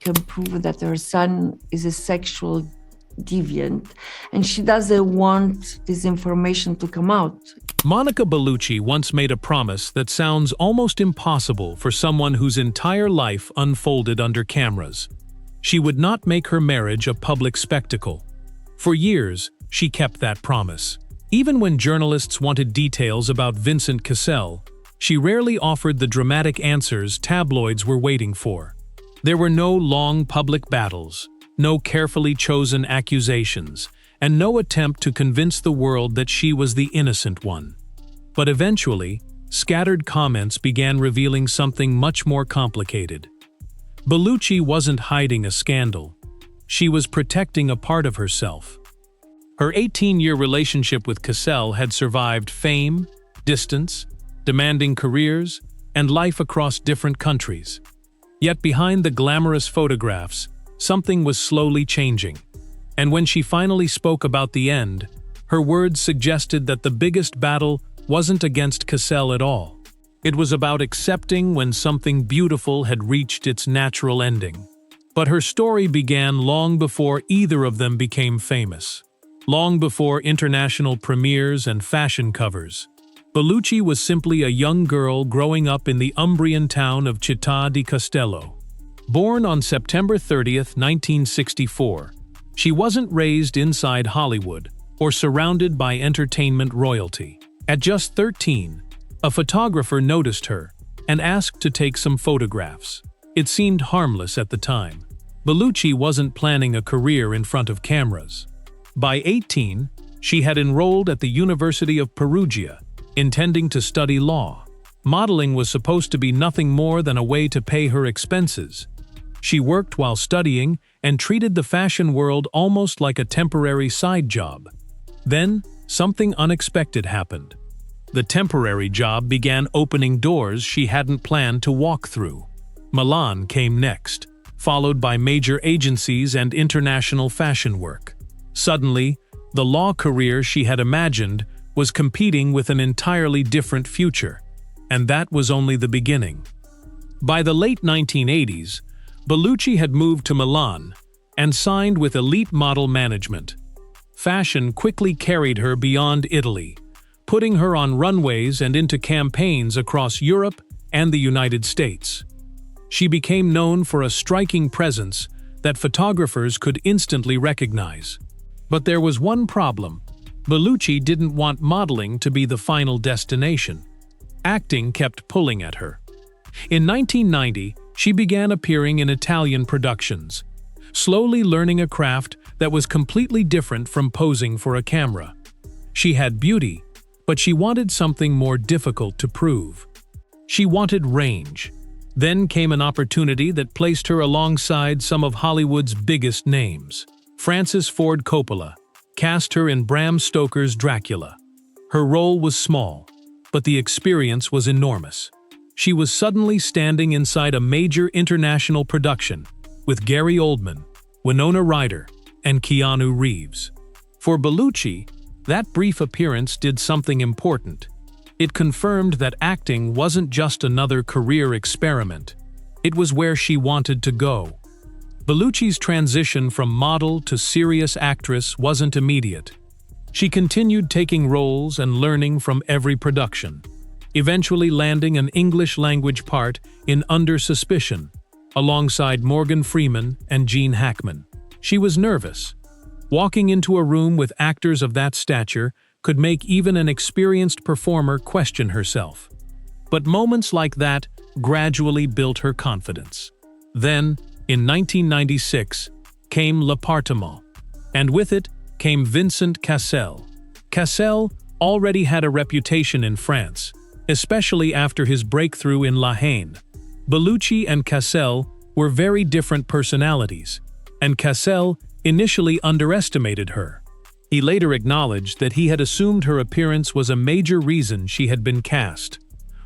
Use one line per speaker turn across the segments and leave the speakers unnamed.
can prove that her son is a sexual deviant, and she doesn't want this information to come out.
Monica Bellucci once made a promise that sounds almost impossible for someone whose entire life unfolded under cameras. She would not make her marriage a public spectacle. For years, she kept that promise. Even when journalists wanted details about Vincent Cassel, she rarely offered the dramatic answers tabloids were waiting for. There were no long public battles, no carefully chosen accusations, and no attempt to convince the world that she was the innocent one. But eventually, scattered comments began revealing something much more complicated. Bellucci wasn't hiding a scandal. She was protecting a part of herself. Her 18-year relationship with Cassel had survived fame, distance, demanding careers, and life across different countries. Yet behind the glamorous photographs, something was slowly changing. And when she finally spoke about the end, her words suggested that the biggest battle wasn't against Cassel at all. It was about accepting when something beautiful had reached its natural ending. But her story began long before either of them became famous. Long before international premieres and fashion covers. Bellucci was simply a young girl growing up in the Umbrian town of Città di Castello. Born on September 30, 1964, she wasn't raised inside Hollywood or surrounded by entertainment royalty. At just 13, a photographer noticed her and asked to take some photographs. It seemed harmless at the time. Bellucci wasn't planning a career in front of cameras. By 18, she had enrolled at the University of Perugia, intending to study law. Modeling was supposed to be nothing more than a way to pay her expenses. She worked while studying and treated the fashion world almost like a temporary side job. Then, something unexpected happened. The temporary job began opening doors she hadn't planned to walk through. Milan came next, followed by major agencies and international fashion work. Suddenly, the law career she had imagined was competing with an entirely different future, and that was only the beginning. By the late 1980s, Bellucci had moved to Milan and signed with elite model management. Fashion quickly carried her beyond Italy, putting her on runways and into campaigns across Europe and the United States. She became known for a striking presence that photographers could instantly recognize. But there was one problem. Bellucci didn't want modeling to be the final destination. Acting kept pulling at her. In 1990, she began appearing in Italian productions, slowly learning a craft that was completely different from posing for a camera. She had beauty, but she wanted something more difficult to prove. She wanted range. Then came an opportunity that placed her alongside some of Hollywood's biggest names. Francis Ford Coppola cast her in Bram Stoker's Dracula. Her role was small, but the experience was enormous. She was suddenly standing inside a major international production with Gary Oldman, Winona Ryder, and Keanu Reeves. For Bellucci, that brief appearance did something important. It confirmed that acting wasn't just another career experiment. It was where she wanted to go. Bellucci's transition from model to serious actress wasn't immediate. She continued taking roles and learning from every production, eventually landing an English-language part in Under Suspicion, alongside Morgan Freeman and Gene Hackman. She was nervous. Walking into a room with actors of that stature could make even an experienced performer question herself. But moments like that gradually built her confidence. Then, in 1996, came L'Appartement, and with it came Vincent Cassel. Cassel already had a reputation in France, especially after his breakthrough in La Haine. Bellucci and Cassel were very different personalities, and Cassel initially underestimated her. He later acknowledged that he had assumed her appearance was a major reason she had been cast.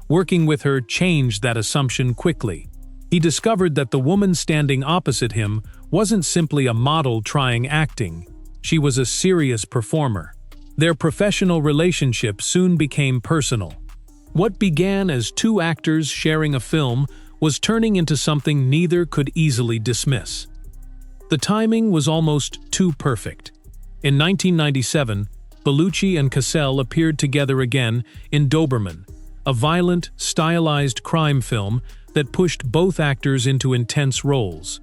Working with her changed that assumption quickly. He discovered that the woman standing opposite him wasn't simply a model trying acting. She was a serious performer. Their professional relationship soon became personal. What began as two actors sharing a film was turning into something neither could easily dismiss. The timing was almost too perfect. In 1997, Bellucci and Cassel appeared together again in Doberman, a violent, stylized crime film that pushed both actors into intense roles.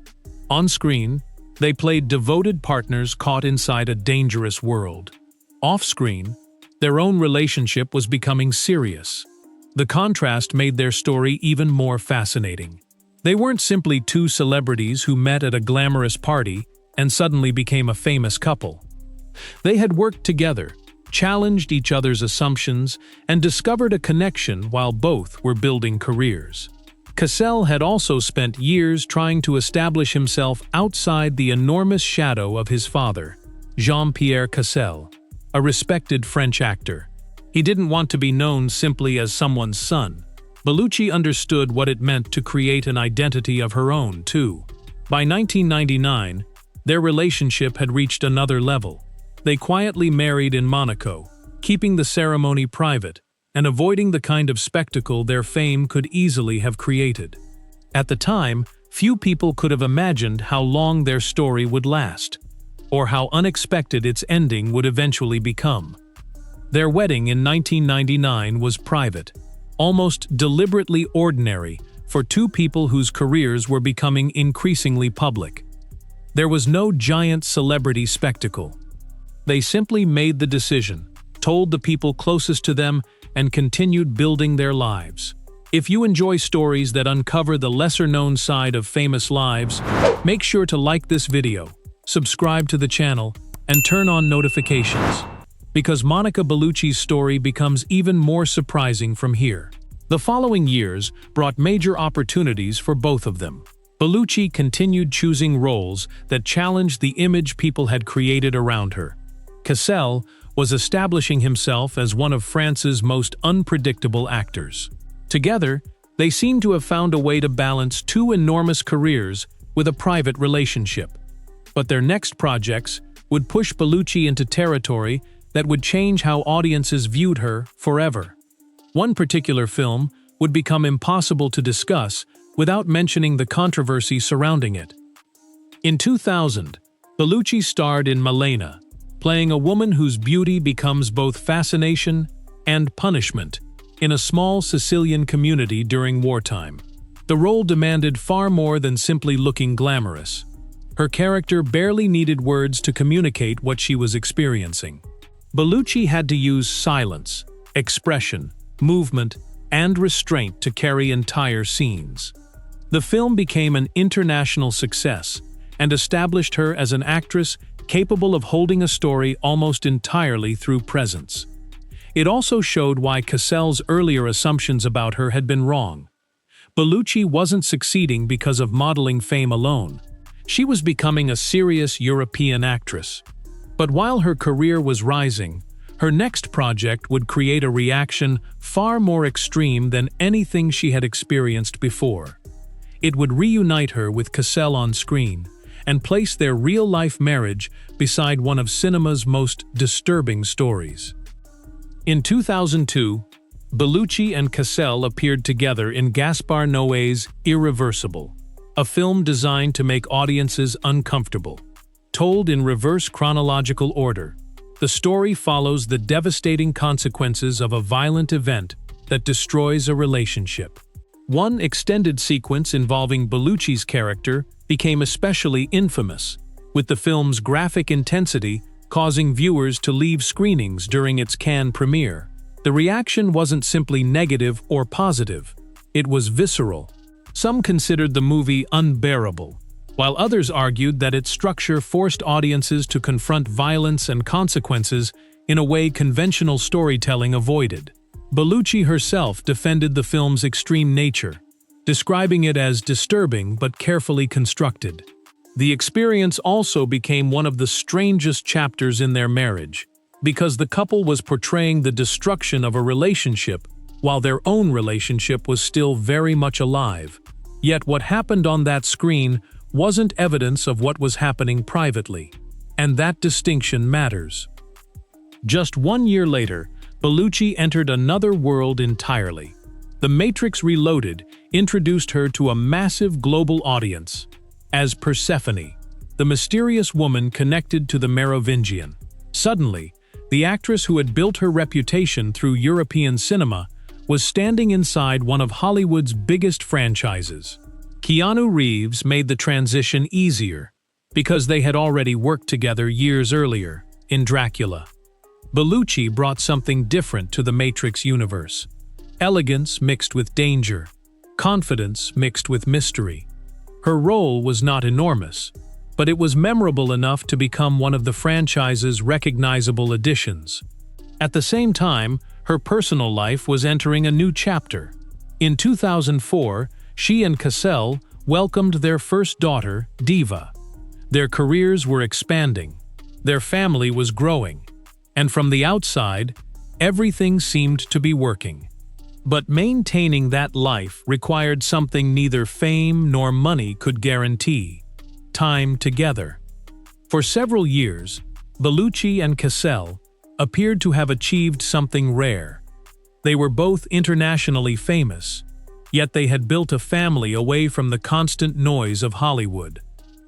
On screen, they played devoted partners caught inside a dangerous world. Off-screen, their own relationship was becoming serious. The contrast made their story even more fascinating. They weren't simply two celebrities who met at a glamorous party and suddenly became a famous couple. They had worked together, challenged each other's assumptions, and discovered a connection while both were building careers. Cassel had also spent years trying to establish himself outside the enormous shadow of his father, Jean-Pierre Cassel, a respected French actor. He didn't want to be known simply as someone's son. Bellucci understood what it meant to create an identity of her own, too. By 1999, their relationship had reached another level. They quietly married in Monaco, keeping the ceremony private and avoiding the kind of spectacle their fame could easily have created. At the time, few people could have imagined how long their story would last, or how unexpected its ending would eventually become. Their wedding in 1999 was private, almost deliberately ordinary for two people whose careers were becoming increasingly public. There was no giant celebrity spectacle. They simply made the decision, told the people closest to them, and continued building their lives. If you enjoy stories that uncover the lesser-known side of famous lives, make sure to like this video, subscribe to the channel, and turn on notifications, because Monica Bellucci's story becomes even more surprising from here. The following years brought major opportunities for both of them. Bellucci continued choosing roles that challenged the image people had created around her. Cassel was establishing himself as one of France's most unpredictable actors. Together, they seemed to have found a way to balance two enormous careers with a private relationship. But their next projects would push Bellucci into territory that would change how audiences viewed her forever. One particular film would become impossible to discuss without mentioning the controversy surrounding it. In 2000, Bellucci starred in Malèna, playing a woman whose beauty becomes both fascination and punishment in a small Sicilian community during wartime. The role demanded far more than simply looking glamorous. Her character barely needed words to communicate what she was experiencing. Bellucci had to use silence, expression, movement, and restraint to carry entire scenes. The film became an international success and established her as an actress capable of holding a story almost entirely through presence. It also showed why Cassel's earlier assumptions about her had been wrong. Bellucci wasn't succeeding because of modeling fame alone. She was becoming a serious European actress. But while her career was rising, her next project would create a reaction far more extreme than anything she had experienced before. It would reunite her with Cassel on screen and place their real-life marriage beside one of cinema's most disturbing stories. In 2002, Bellucci and Cassel appeared together in Gaspar Noé's Irreversible, a film designed to make audiences uncomfortable. Told in reverse chronological order, the story follows the devastating consequences of a violent event that destroys a relationship. One extended sequence involving Bellucci's character became especially infamous, with the film's graphic intensity causing viewers to leave screenings during its Cannes premiere. The reaction wasn't simply negative or positive, it was visceral. Some considered the movie unbearable, while others argued that its structure forced audiences to confront violence and consequences in a way conventional storytelling avoided. Bellucci herself defended the film's extreme nature, describing it as disturbing but carefully constructed. The experience also became one of the strangest chapters in their marriage, because the couple was portraying the destruction of a relationship while their own relationship was still very much alive. Yet what happened on that screen wasn't evidence of what was happening privately, and that distinction matters. Just 1 year later, Bellucci entered another world entirely. The Matrix Reloaded introduced her to a massive global audience as Persephone, the mysterious woman connected to the Merovingian. Suddenly, the actress who had built her reputation through European cinema was standing inside one of Hollywood's biggest franchises. Keanu Reeves made the transition easier because they had already worked together years earlier in Dracula. Bellucci brought something different to the Matrix universe. Elegance mixed with danger, confidence mixed with mystery. Her role was not enormous, but it was memorable enough to become one of the franchise's recognizable additions. At the same time, her personal life was entering a new chapter. In 2004, she and Cassel welcomed their first daughter, Diva. Their careers were expanding, their family was growing, and from the outside, everything seemed to be working. But maintaining that life required something neither fame nor money could guarantee: time together. For several years, Bellucci and Cassel appeared to have achieved something rare. They were both internationally famous, yet they had built a family away from the constant noise of Hollywood.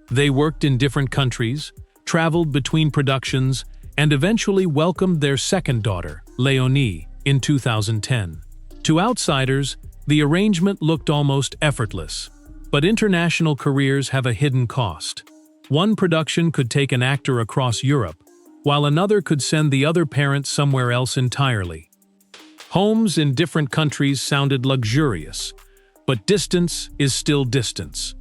They worked in different countries, traveled between productions, and eventually welcomed their second daughter, Léonie, in 2010. To outsiders, the arrangement looked almost effortless. But international careers have a hidden cost. One production could take an actor across Europe, while another could send the other parent somewhere else entirely. Homes in different countries sounded luxurious, but distance is still distance.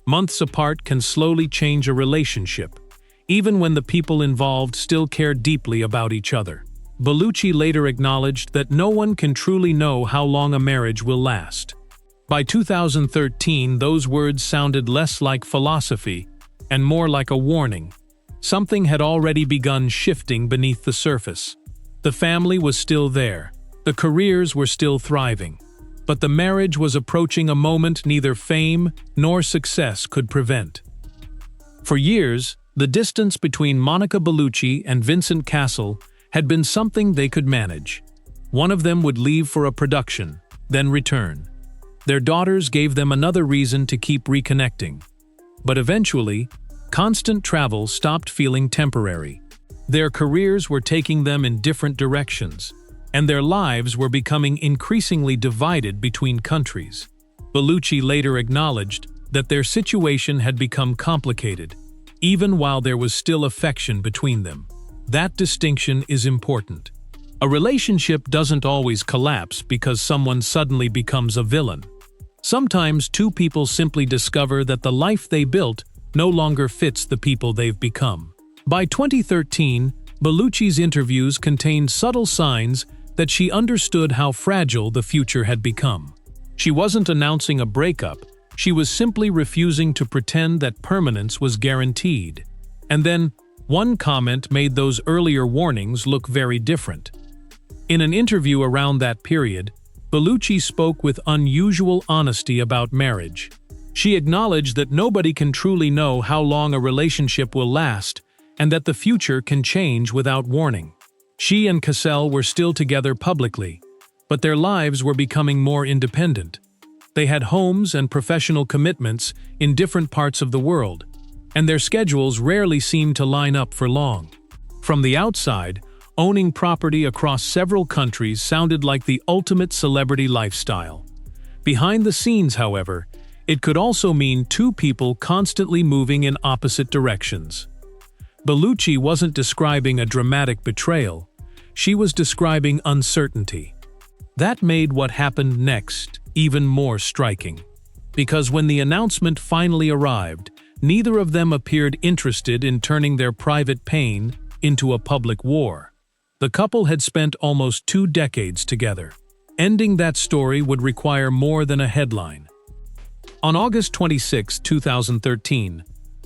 Months apart can slowly change a relationship, even when the people involved still care deeply about each other. Bellucci later acknowledged that no one can truly know how long a marriage will last. By 2013, those words sounded less like philosophy and more like a warning. Something had already begun shifting beneath the surface. The family was still there, the careers were still thriving, but the marriage was approaching a moment neither fame nor success could prevent. For years, the distance between Monica Bellucci and Vincent Cassel had been something they could manage. One of them would leave for a production, then return. Their daughters gave them another reason to keep reconnecting. But eventually, constant travel stopped feeling temporary. Their careers were taking them in different directions, and their lives were becoming increasingly divided between countries. Bellucci later acknowledged that their situation had become complicated, even while there was still affection between them. That distinction is important. A relationship doesn't always collapse because someone suddenly becomes a villain. Sometimes two people simply discover that the life they built no longer fits the people they've become. By 2013, Bellucci's interviews contained subtle signs that she understood how fragile the future had become. She wasn't announcing a breakup, she was simply refusing to pretend that permanence was guaranteed. And then, one comment made those earlier warnings look very different. In an interview around that period, Bellucci spoke with unusual honesty about marriage. She acknowledged that nobody can truly know how long a relationship will last, and that the future can change without warning. She and Cassel were still together publicly, but their lives were becoming more independent. They had homes and professional commitments in different parts of the world, and their schedules rarely seemed to line up for long. From the outside, owning property across several countries sounded like the ultimate celebrity lifestyle. Behind the scenes, however, it could also mean two people constantly moving in opposite directions. Bellucci wasn't describing a dramatic betrayal, she was describing uncertainty. That made what happened next even more striking. Because when the announcement finally arrived, neither of them appeared interested in turning their private pain into a public war. The couple had spent almost 2 decades together. Ending that story would require more than a headline. On August 26, 2013,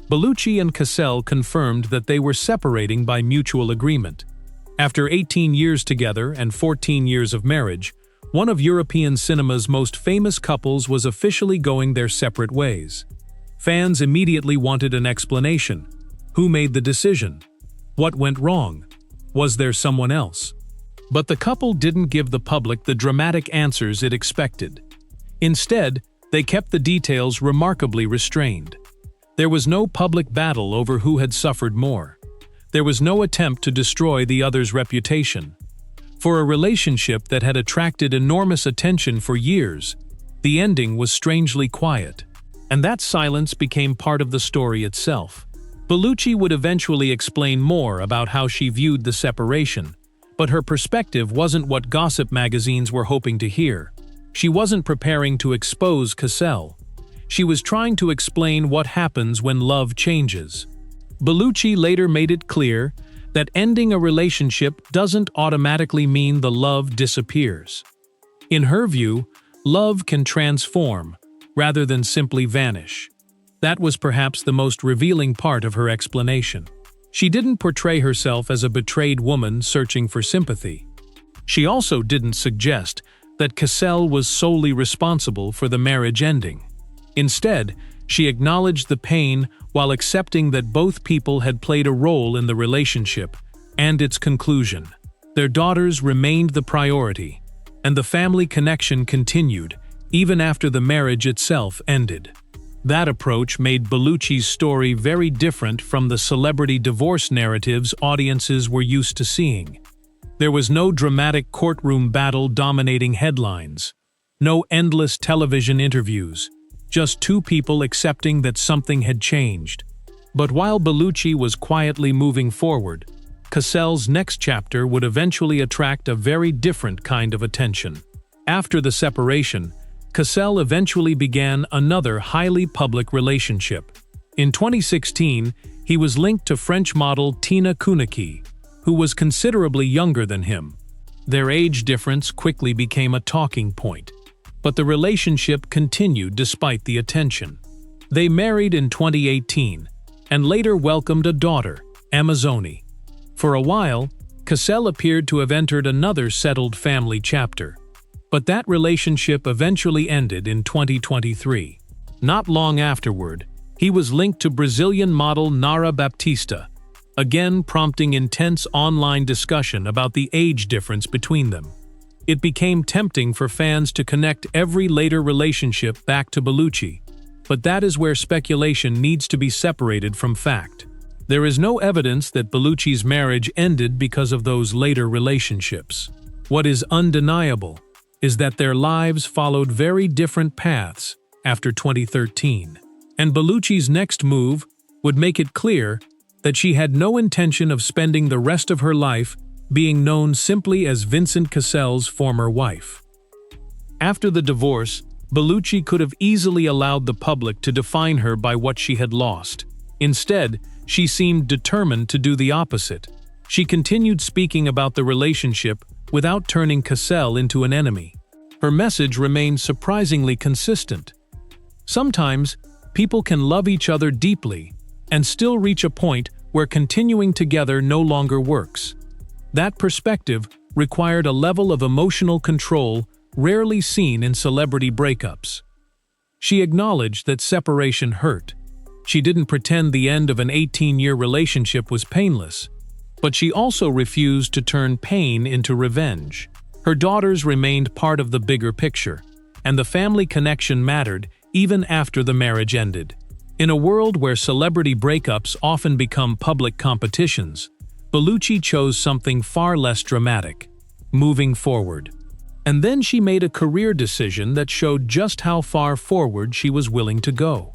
Bellucci and Cassel confirmed that they were separating by mutual agreement. After 18 years together and 14 years of marriage, one of European cinema's most famous couples was officially going their separate ways. Fans immediately wanted an explanation. Who made the decision? What went wrong? Was there someone else? But the couple didn't give the public the dramatic answers it expected. Instead, they kept the details remarkably restrained. There was no public battle over who had suffered more. There was no attempt to destroy the other's reputation. For a relationship that had attracted enormous attention for years, the ending was strangely quiet. And that silence became part of the story itself. Bellucci would eventually explain more about how she viewed the separation, but her perspective wasn't what gossip magazines were hoping to hear. She wasn't preparing to expose Cassel. She was trying to explain what happens when love changes. Bellucci later made it clear that ending a relationship doesn't automatically mean the love disappears. In her view, love can transform, rather than simply vanish. That was perhaps the most revealing part of her explanation. She didn't portray herself as a betrayed woman searching for sympathy. She also didn't suggest that Cassel was solely responsible for the marriage ending. Instead, she acknowledged the pain while accepting that both people had played a role in the relationship and its conclusion. Their daughters remained the priority, and the family connection continued even after the marriage itself ended. That approach made Bellucci's story very different from the celebrity divorce narratives audiences were used to seeing. There was no dramatic courtroom battle dominating headlines, no endless television interviews, just two people accepting that something had changed. But while Bellucci was quietly moving forward, Cassel's next chapter would eventually attract a very different kind of attention. After the separation, Cassel eventually began another highly public relationship. In 2016, he was linked to French model Tina Kounaki, who was considerably younger than him. Their age difference quickly became a talking point, but the relationship continued despite the attention. They married in 2018 and later welcomed a daughter, Amazonie. For a while, Cassel appeared to have entered another settled family chapter. But that relationship eventually ended in 2023. Not long afterward, he was linked to Brazilian model Nara Baptista, again prompting intense online discussion about the age difference between them. It became tempting for fans to connect every later relationship back to Bellucci, but that is where speculation needs to be separated from fact. There is no evidence that Bellucci's marriage ended because of those later relationships. What is undeniable is that their lives followed very different paths after 2013. And Bellucci's next move would make it clear that she had no intention of spending the rest of her life being known simply as Vincent Cassel's former wife. After the divorce, Bellucci could have easily allowed the public to define her by what she had lost. Instead, she seemed determined to do the opposite. She continued speaking about the relationship without turning Cassel into an enemy. Her message remained surprisingly consistent. Sometimes, people can love each other deeply and still reach a point where continuing together no longer works. That perspective required a level of emotional control rarely seen in celebrity breakups. She acknowledged that separation hurt. She didn't pretend the end of an 18-year relationship was painless. But she also refused to turn pain into revenge. Her daughters remained part of the bigger picture, and the family connection mattered even after the marriage ended. In a world where celebrity breakups often become public competitions, Bellucci chose something far less dramatic: moving forward. And then she made a career decision that showed just how far forward she was willing to go.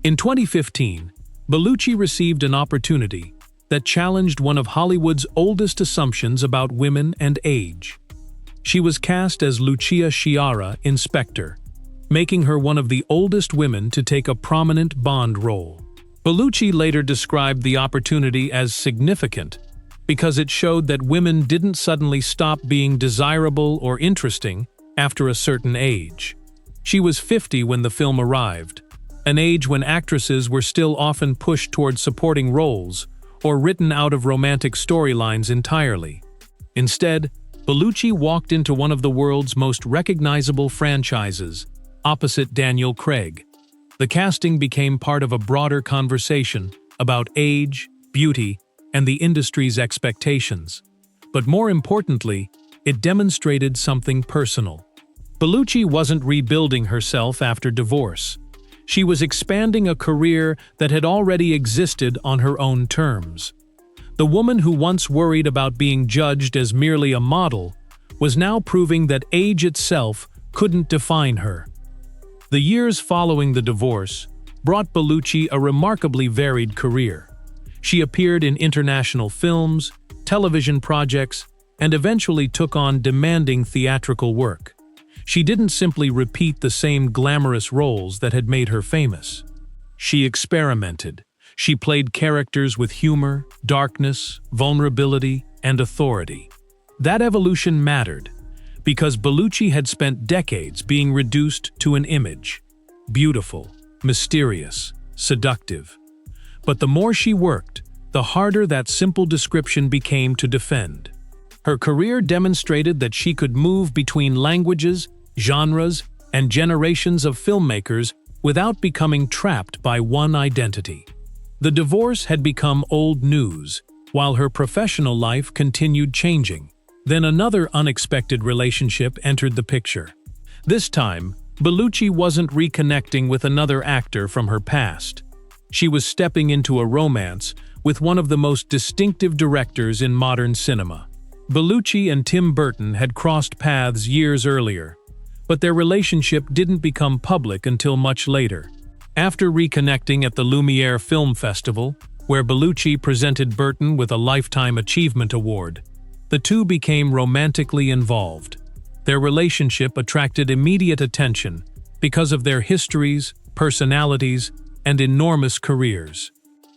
In 2015, Bellucci received an opportunity that challenged one of Hollywood's oldest assumptions about women and age. She was cast as Lucia Chiara in Spectre, making her one of the oldest women to take a prominent Bond role. Bellucci later described the opportunity as significant because it showed that women didn't suddenly stop being desirable or interesting after a certain age. She was 50 when the film arrived, an age when actresses were still often pushed toward supporting roles or written out of romantic storylines entirely. Instead, Bellucci walked into one of the world's most recognizable franchises, opposite Daniel Craig. The casting became part of a broader conversation about age, beauty, and the industry's expectations. But more importantly, it demonstrated something personal. Bellucci wasn't rebuilding herself after divorce. She was expanding a career that had already existed on her own terms. The woman who once worried about being judged as merely a model was now proving that age itself couldn't define her. The years following the divorce brought Bellucci a remarkably varied career. She appeared in international films, television projects, and eventually took on demanding theatrical work. She didn't simply repeat the same glamorous roles that had made her famous. She experimented. She played characters with humor, darkness, vulnerability, and authority. That evolution mattered, because Bellucci had spent decades being reduced to an image: beautiful, mysterious, seductive. But the more she worked, the harder that simple description became to defend. Her career demonstrated that she could move between languages, genres, and generations of filmmakers without becoming trapped by one identity. The divorce had become old news, while her professional life continued changing. Then another unexpected relationship entered the picture. This time, Bellucci wasn't reconnecting with another actor from her past. She was stepping into a romance with one of the most distinctive directors in modern cinema. Bellucci and Tim Burton had crossed paths years earlier, but their relationship didn't become public until much later. After reconnecting at the Lumiere Film Festival, where Bellucci presented Burton with a Lifetime Achievement Award, the two became romantically involved. Their relationship attracted immediate attention because of their histories, personalities, and enormous careers.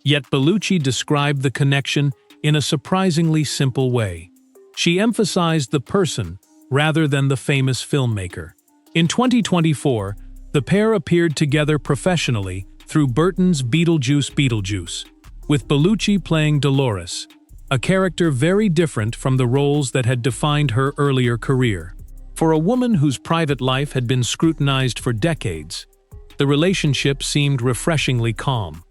Yet Bellucci described the connection in a surprisingly simple way. She emphasized the person rather than the famous filmmaker. In 2024, the pair appeared together professionally through Burton's Beetlejuice, with Bellucci playing Dolores, a character very different from the roles that had defined her earlier career. For a woman whose private life had been scrutinized for decades, the relationship seemed refreshingly calm.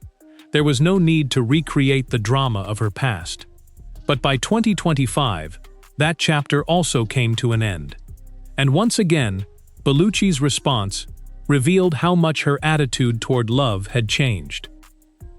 There was no need to recreate the drama of her past. But by 2025, that chapter also came to an end. And once again, Bellucci's response revealed how much her attitude toward love had changed.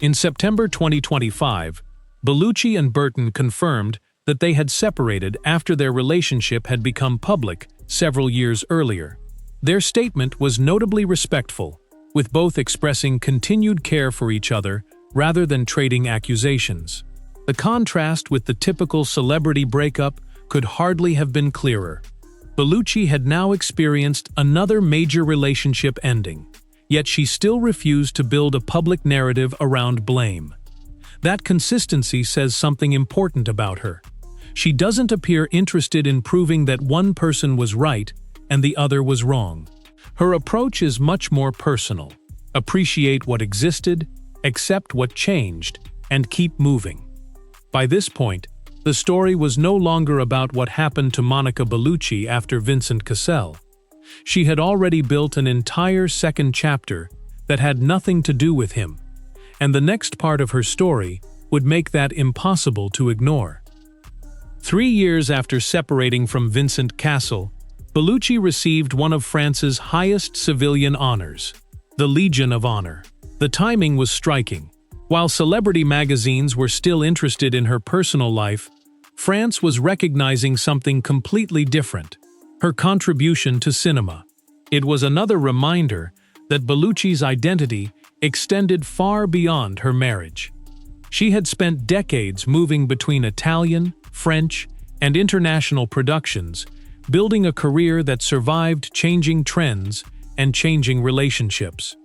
In September 2025, Bellucci and Burton confirmed that they had separated after their relationship had become public several years earlier. Their statement was notably respectful, with both expressing continued care for each other rather than trading accusations. The contrast with the typical celebrity breakup could hardly have been clearer. Bellucci had now experienced another major relationship ending, yet she still refused to build a public narrative around blame. That consistency says something important about her. She doesn't appear interested in proving that one person was right and the other was wrong. Her approach is much more personal. Appreciate what existed, accept what changed, and keep moving. By this point, the story was no longer about what happened to Monica Bellucci after Vincent Cassel. She had already built an entire second chapter that had nothing to do with him, and the next part of her story would make that impossible to ignore. 3 years after separating from Vincent Cassel, Bellucci received one of France's highest civilian honors, the Legion of Honor. The timing was striking. While celebrity magazines were still interested in her personal life, France was recognizing something completely different: her contribution to cinema. It was another reminder that Bellucci's identity extended far beyond her marriage. She had spent decades moving between Italian, French, and international productions, building a career that survived changing trends and changing relationships.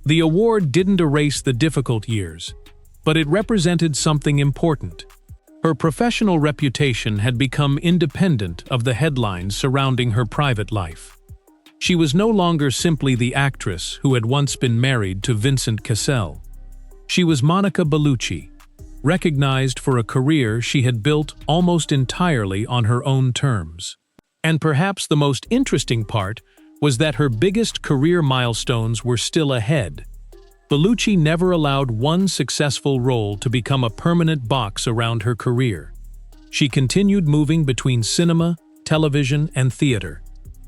The award didn't erase the difficult years, but it represented something important. Her professional reputation had become independent of the headlines surrounding her private life. She was no longer simply the actress who had once been married to Vincent Cassel. She was Monica Bellucci, recognized for a career she had built almost entirely on her own terms. And perhaps the most interesting part was that her biggest career milestones were still ahead. Bellucci never allowed one successful role to become a permanent box around her career. She continued moving between cinema, television, and theater,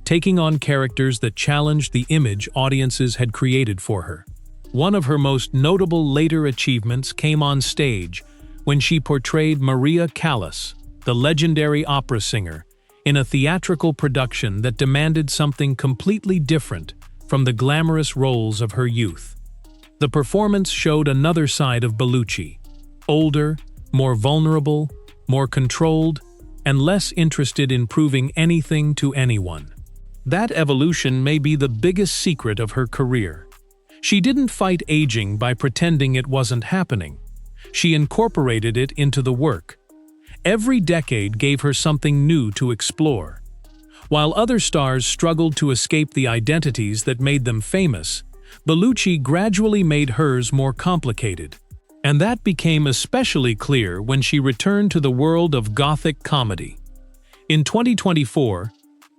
taking on characters that challenged the image audiences had created for her. One of her most notable later achievements came on stage when she portrayed Maria Callas, the legendary opera singer, in a theatrical production that demanded something completely different from the glamorous roles of her youth. The performance showed another side of Bellucci, older, more vulnerable, more controlled, and less interested in proving anything to anyone. That evolution may be the biggest secret of her career. She didn't fight aging by pretending it wasn't happening. She incorporated it into the work. Every decade gave her something new to explore. While other stars struggled to escape the identities that made them famous, Bellucci gradually made hers more complicated. And that became especially clear when she returned to the world of Gothic comedy. In 2024,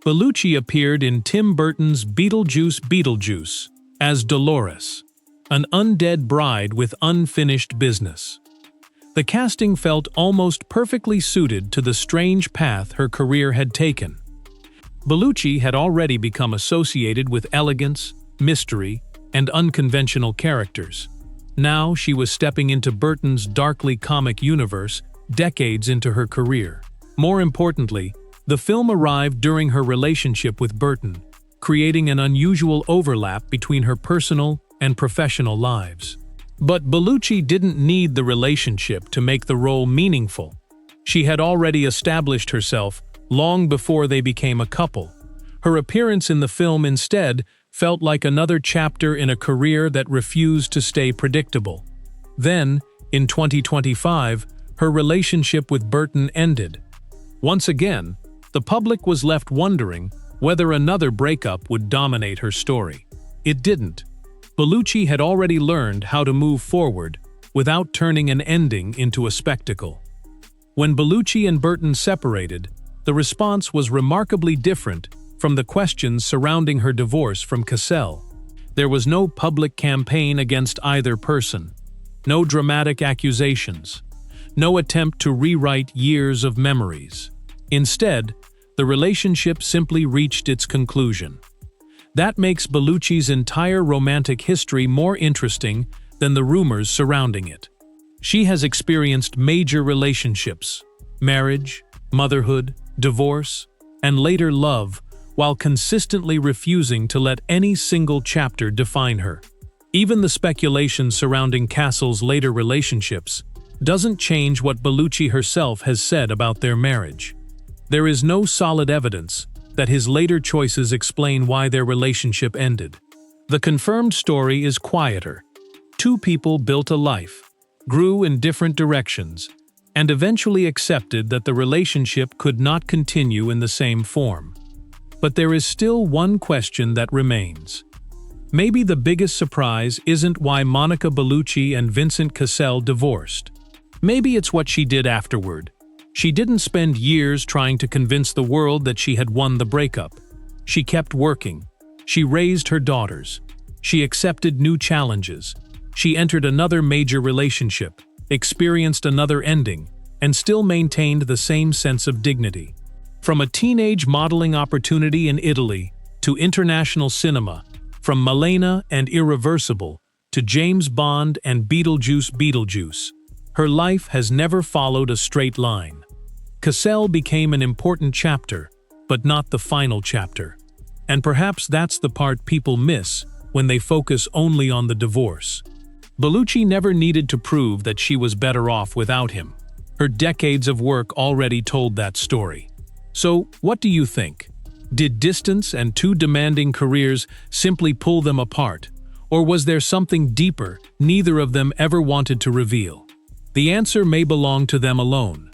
Bellucci appeared in Tim Burton's Beetlejuice as Dolores, an undead bride with unfinished business. The casting felt almost perfectly suited to the strange path her career had taken. Bellucci had already become associated with elegance, mystery, and unconventional characters. Now she was stepping into Burton's darkly comic universe decades into her career. More importantly, the film arrived during her relationship with Burton, creating an unusual overlap between her personal and professional lives. But Bellucci didn't need the relationship to make the role meaningful. She had already established herself long before they became a couple. Her appearance in the film instead felt like another chapter in a career that refused to stay predictable. Then, in 2025, her relationship with Burton ended. Once again, the public was left wondering whether another breakup would dominate her story. It didn't. Bellucci had already learned how to move forward without turning an ending into a spectacle. When Bellucci and Burton separated, the response was remarkably different from the questions surrounding her divorce from Cassel. There was no public campaign against either person, no dramatic accusations, no attempt to rewrite years of memories. Instead, the relationship simply reached its conclusion. That makes Bellucci's entire romantic history more interesting than the rumors surrounding it. She has experienced major relationships, marriage, motherhood, divorce, and later love, while consistently refusing to let any single chapter define her. Even the speculation surrounding Cassel's later relationships doesn't change what Bellucci herself has said about their marriage. There is no solid evidence that his later choices explain why their relationship ended. The confirmed story is quieter. Two people built a life, grew in different directions, and eventually accepted that the relationship could not continue in the same form. But there is still one question that remains. Maybe the biggest surprise isn't why Monica Bellucci and Vincent Cassel divorced. Maybe it's what she did afterward. She didn't spend years trying to convince the world that she had won the breakup. She kept working. She raised her daughters. She accepted new challenges. She entered another major relationship, experienced another ending, and still maintained the same sense of dignity. From a teenage modeling opportunity in Italy to international cinema, from Malèna and Irreversible to James Bond and Beetlejuice, her life has never followed a straight line. Cassel became an important chapter, but not the final chapter. And perhaps that's the part people miss when they focus only on the divorce. Bellucci never needed to prove that she was better off without him. Her decades of work already told that story. So, what do you think? Did distance and two demanding careers simply pull them apart? Or was there something deeper neither of them ever wanted to reveal? The answer may belong to them alone.